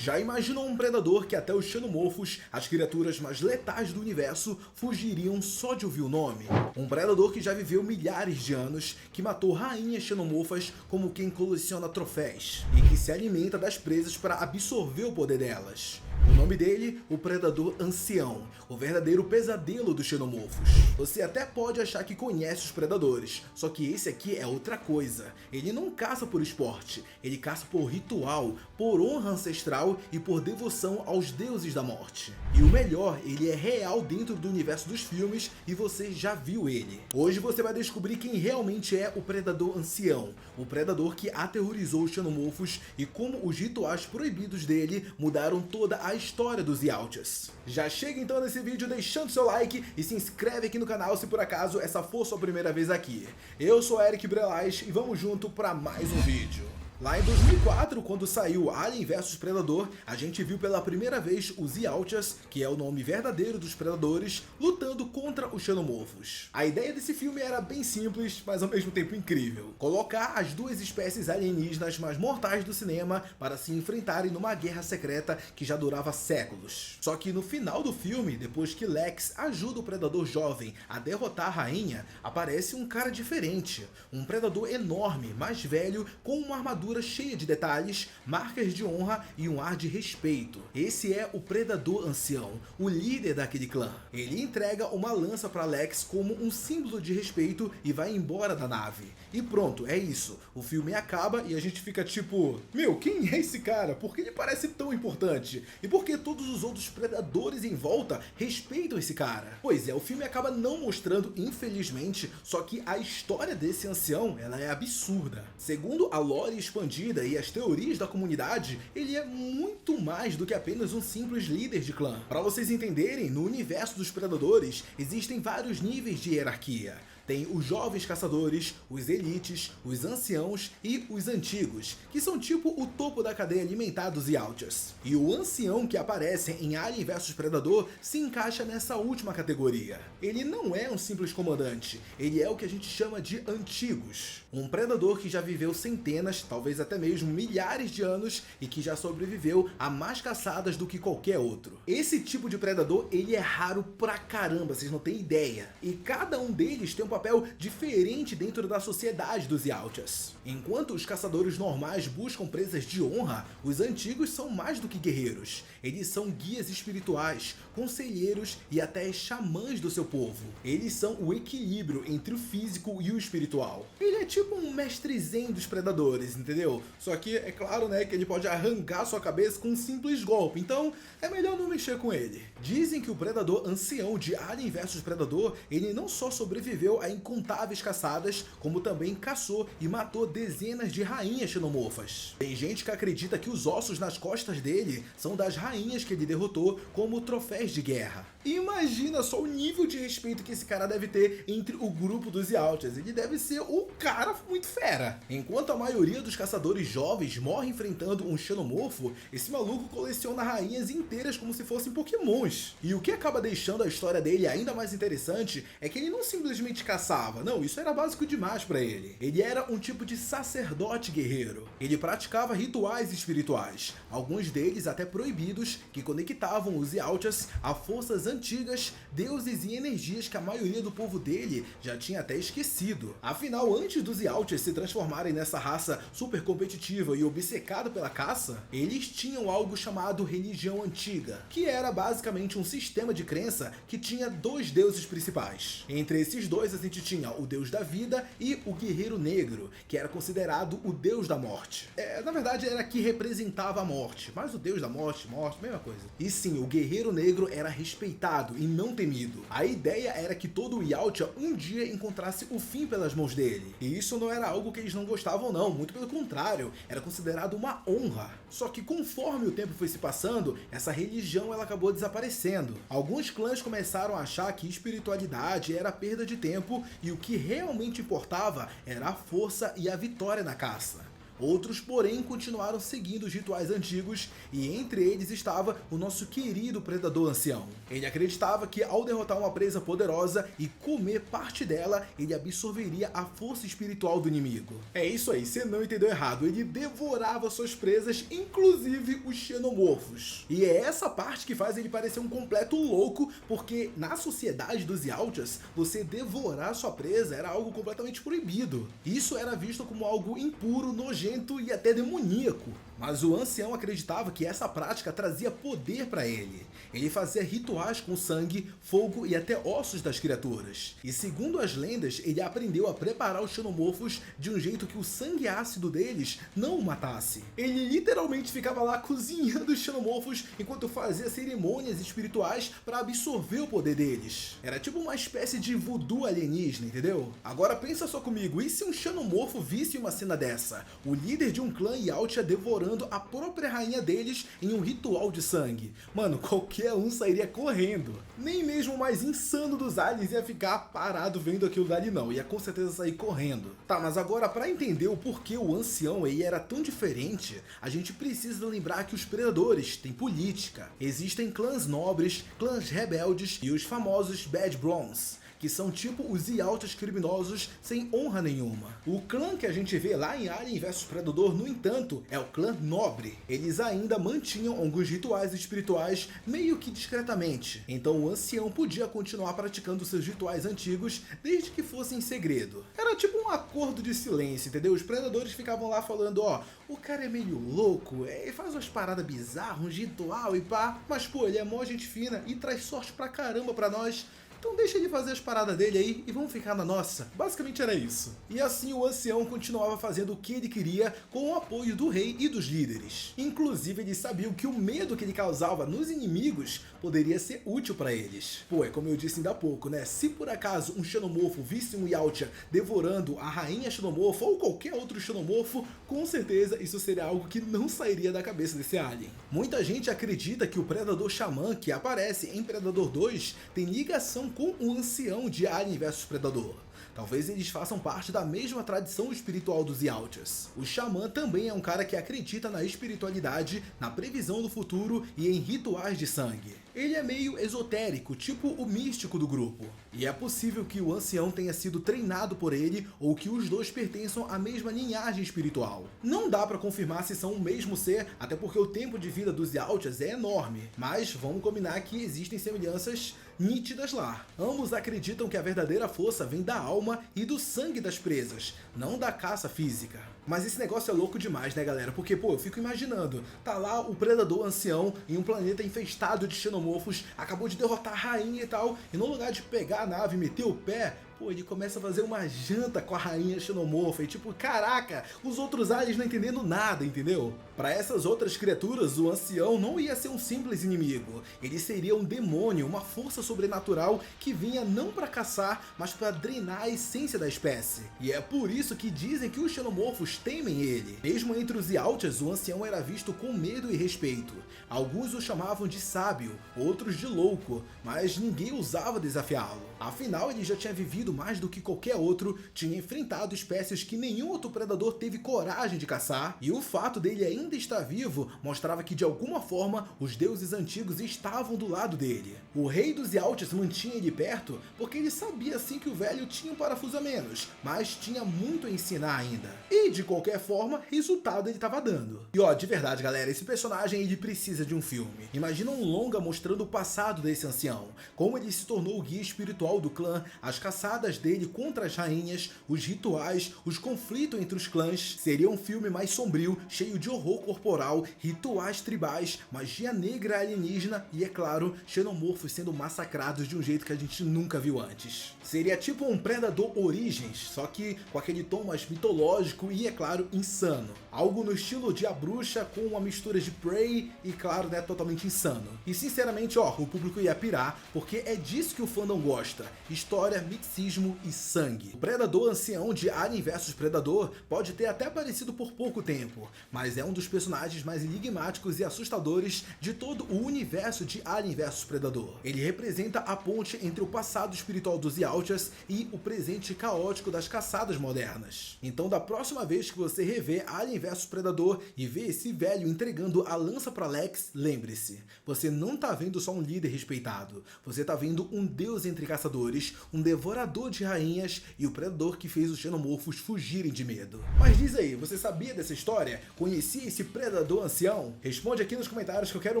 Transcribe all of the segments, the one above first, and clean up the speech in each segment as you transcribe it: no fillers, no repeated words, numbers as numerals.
Já imaginou um predador que até os xenomorfos, as criaturas mais letais do universo, fugiriam só de ouvir o nome? Um predador que já viveu milhares de anos, que matou rainhas xenomorfas como quem coleciona troféus, e que se alimenta das presas para absorver o poder delas. O nome dele, o Predador Ancião, o verdadeiro pesadelo dos xenomorfos. Você até pode achar que conhece os predadores, só que esse aqui é outra coisa. Ele não caça por esporte, ele caça por ritual, por honra ancestral e por devoção aos deuses da morte. E o melhor, ele é real dentro do universo dos filmes e você já viu ele. Hoje você vai descobrir quem realmente é o Predador Ancião, o predador que aterrorizou os xenomorfos e como os rituais proibidos dele mudaram toda a história dos Yautjas. Já chega então nesse vídeo deixando seu like e se inscreve aqui no canal se por acaso essa for sua primeira vez aqui. Eu sou Eric Brelais e vamos junto para mais um vídeo. Lá em 2004, quando saiu Alien vs Predador, a gente viu pela primeira vez os Yautjas, que é o nome verdadeiro dos predadores, lutando contra os xenomorfos. A ideia desse filme era bem simples, mas ao mesmo tempo incrível. Colocar as duas espécies alienígenas mais mortais do cinema para se enfrentarem numa guerra secreta que já durava séculos. Só que no final do filme, depois que Lex ajuda o predador jovem a derrotar a rainha, aparece um cara diferente. Um predador enorme, mais velho, com uma armadura cheia de detalhes, marcas de honra e um ar de respeito. Esse é o Predador Ancião, o líder daquele clã. Ele entrega uma lança para Lex como um símbolo de respeito e vai embora da nave. E pronto, é isso. O filme acaba e a gente fica tipo, meu, quem é esse cara? Por que ele parece tão importante? E por que todos os outros predadores em volta respeitam esse cara? Pois é, o filme acaba não mostrando, infelizmente, só que a história desse ancião, ela é absurda. Segundo a lore expandida e as teorias da comunidade, ele é muito mais do que apenas um simples líder de clã. Para vocês entenderem, no universo dos predadores existem vários níveis de hierarquia. Tem os jovens caçadores, os elites, os anciãos e os antigos, que são tipo o topo da cadeia alimentar dos Yautjas. E o ancião que aparece em Alien vs Predador se encaixa nessa última categoria. Ele não é um simples comandante, ele é o que a gente chama de antigos. Um predador que já viveu centenas, talvez até mesmo milhares de anos e que já sobreviveu a mais caçadas do que qualquer outro. Esse tipo de predador, ele é raro pra caramba, vocês não têm ideia. E cada um deles tem um papel diferente dentro da sociedade dos Yautjas. Enquanto os caçadores normais buscam presas de honra, os antigos são mais do que guerreiros. Eles são guias espirituais, conselheiros e até xamãs do seu povo. Eles são o equilíbrio entre o físico e o espiritual. Ele é tipo um mestre zen dos predadores, entendeu? Só que é claro, né, que ele pode arrancar sua cabeça com um simples golpe, então é melhor não mexer com ele. Dizem que o predador ancião de Alien vs Predador, ele não só sobreviveu a incontáveis caçadas, como também caçou e matou dezenas de rainhas xenomorfas. Tem gente que acredita que os ossos nas costas dele são das rainhas que ele derrotou como troféus de guerra. Imagina só o nível de respeito que esse cara deve ter entre o grupo dos Yautjas. Ele deve ser o cara muito fera. Enquanto a maioria dos caçadores jovens morre enfrentando um xenomorfo, esse maluco coleciona rainhas inteiras como se fossem pokémons. E o que acaba deixando a história dele ainda mais interessante é que ele não simplesmente caçava, não, isso era básico demais para ele. Ele era um tipo de sacerdote guerreiro. Ele praticava rituais espirituais, alguns deles até proibidos, que conectavam os Yautjas a forças antigas, deuses e energias que a maioria do povo dele já tinha até esquecido. Afinal, antes dos Yautjas se transformarem nessa raça super competitiva e obcecada pela caça, eles tinham algo chamado religião antiga, que era basicamente um sistema de crença que tinha dois deuses principais. Entre esses dois a gente tinha o deus da vida e o guerreiro negro, que era considerado o deus da morte. Na verdade era que representava a morte, mas o deus da morte, mesma coisa. E sim, o guerreiro negro era respeitado e não temido. A ideia era que todo o Yautja um dia encontrasse o fim pelas mãos dele. E isso não era algo que eles não gostavam não, muito pelo contrário, era considerado uma honra. Só que conforme o tempo foi se passando, essa religião ela acabou desaparecendo. Alguns clãs começaram a achar que espiritualidade era perda de tempo e o que realmente importava era a força e a vitória na caça. Outros, porém, continuaram seguindo os rituais antigos e entre eles estava o nosso querido predador ancião. Ele acreditava que ao derrotar uma presa poderosa e comer parte dela, ele absorveria a força espiritual do inimigo. É isso aí, você não entendeu errado, ele devorava suas presas, inclusive os xenomorfos. E é essa parte que faz ele parecer um completo louco, porque na sociedade dos Yautjas, você devorar sua presa era algo completamente proibido. Isso era visto como algo impuro, nojento e até demoníaco. Mas o ancião acreditava que essa prática trazia poder para ele. Ele fazia rituais com sangue, fogo e até ossos das criaturas. E segundo as lendas, ele aprendeu a preparar os xenomorfos de um jeito que o sangue ácido deles não o matasse. Ele literalmente ficava lá cozinhando os xenomorfos enquanto fazia cerimônias espirituais para absorver o poder deles. Era tipo uma espécie de voodoo alienígena, entendeu? Agora pensa só comigo, e se um xenomorfo visse uma cena dessa? O líder de um clã Yautja devorando a própria rainha deles em um ritual de sangue. Mano, qualquer um sairia correndo. Nem mesmo o mais insano dos aliens ia ficar parado vendo aquilo dali não, ia com certeza sair correndo. Tá, mas agora para entender o porquê o ancião aí era tão diferente, a gente precisa lembrar que os predadores têm política. Existem clãs nobres, clãs rebeldes e os famosos Bad Bronze, que são tipo os Yautjas criminosos sem honra nenhuma. O clã que a gente vê lá em Alien vs Predador, no entanto, é o clã nobre. Eles ainda mantinham alguns rituais espirituais meio que discretamente, então o ancião podia continuar praticando seus rituais antigos desde que fossem em segredo. Era tipo um acordo de silêncio, entendeu? Os predadores ficavam lá falando, ó, o cara é meio louco, ele faz umas paradas bizarras, um ritual e pá, mas pô, ele é mó gente fina e traz sorte pra caramba pra nós. Então deixa ele fazer as paradas dele aí e vamos ficar na nossa. Basicamente era isso. E assim o ancião continuava fazendo o que ele queria com o apoio do rei e dos líderes. Inclusive eles sabiam que o medo que ele causava nos inimigos poderia ser útil para eles. Pô, é como eu disse ainda há pouco, né? Se por acaso um xenomorfo visse um Yautja devorando a rainha xenomorfa ou qualquer outro xenomorfo, com certeza isso seria algo que não sairia da cabeça desse alien. Muita gente acredita que o Predador Xamã que aparece em Predador 2 tem ligação com o ancião de Alien vs Predador. Talvez eles façam parte da mesma tradição espiritual dos Yautjas. O Xamã também é um cara que acredita na espiritualidade, na previsão do futuro e em rituais de sangue. Ele é meio esotérico, tipo o místico do grupo. E é possível que o ancião tenha sido treinado por ele ou que os dois pertençam à mesma linhagem espiritual. Não dá pra confirmar se são o mesmo ser, até porque o tempo de vida dos Yautjas é enorme. Mas vamos combinar que existem semelhanças nítidas lá. Ambos acreditam que a verdadeira força vem da alma e do sangue das presas, não da caça física. Mas esse negócio é louco demais, né, galera? Porque, pô, eu fico imaginando, tá lá o predador ancião em um planeta infestado de xenomorfos, acabou de derrotar a rainha e tal, e no lugar de pegar a nave e meter o pé, pô, ele começa a fazer uma janta com a rainha xenomorfa e tipo, caraca, os outros aliens não entendendo nada, entendeu? Para essas outras criaturas, o ancião não ia ser um simples inimigo, ele seria um demônio, uma força sobrenatural que vinha não para caçar, mas para drenar a essência da espécie. E é por isso que dizem que os xenomorfos temem ele. Mesmo entre os Yautjas, o ancião era visto com medo e respeito. Alguns o chamavam de sábio, outros de louco, mas ninguém ousava desafiá-lo. Afinal, ele já tinha vivido mais do que qualquer outro, tinha enfrentado espécies que nenhum outro predador teve coragem de caçar, e o fato dele ainda estar vivo mostrava que de alguma forma os deuses antigos estavam do lado dele. O rei dos Yautjas mantinha ele perto porque ele sabia assim que o velho tinha um parafuso a menos, mas tinha muito a ensinar ainda. E de qualquer forma, resultado ele estava dando. E ó, de verdade galera, esse personagem ele precisa de um filme. Imagina um longa mostrando o passado desse ancião, como ele se tornou o guia espiritual do clã, as caçadas dele contra as rainhas, os rituais, os conflitos entre os clãs. Seria um filme mais sombrio, cheio de horror corporal, rituais tribais, magia negra alienígena e, é claro, xenomorfos sendo massacrados de um jeito que a gente nunca viu antes. Seria tipo um Predador Origins, só que com aquele tom mais mitológico e, é claro, insano. Algo no estilo de A Bruxa com uma mistura de Prey e, claro, né, totalmente insano. E sinceramente, ó, o público ia pirar, porque é disso que o fandom gosta. História, misticismo e sangue. O Predador ancião de Alien vs Predador pode ter até aparecido por pouco tempo, mas é um dos personagens mais enigmáticos e assustadores de todo o universo de Alien vs Predador. Ele representa a ponte entre o passado espiritual dos Yautjas e o presente caótico das caçadas modernas. Então da próxima vez vez que você rever Alien vs Predador e ver esse velho entregando a lança para Lex, lembre-se, você não tá vendo só um líder respeitado, você tá vendo um deus entre caçadores, um devorador de rainhas e o predador que fez os xenomorfos fugirem de medo. Mas diz aí, você sabia dessa história? Conhecia esse predador ancião? Responde aqui nos comentários que eu quero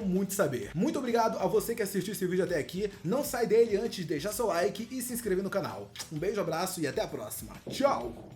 muito saber. Muito obrigado a você que assistiu esse vídeo até aqui, não sai dele antes de deixar seu like e se inscrever no canal. Um beijo, abraço e até a próxima. Tchau!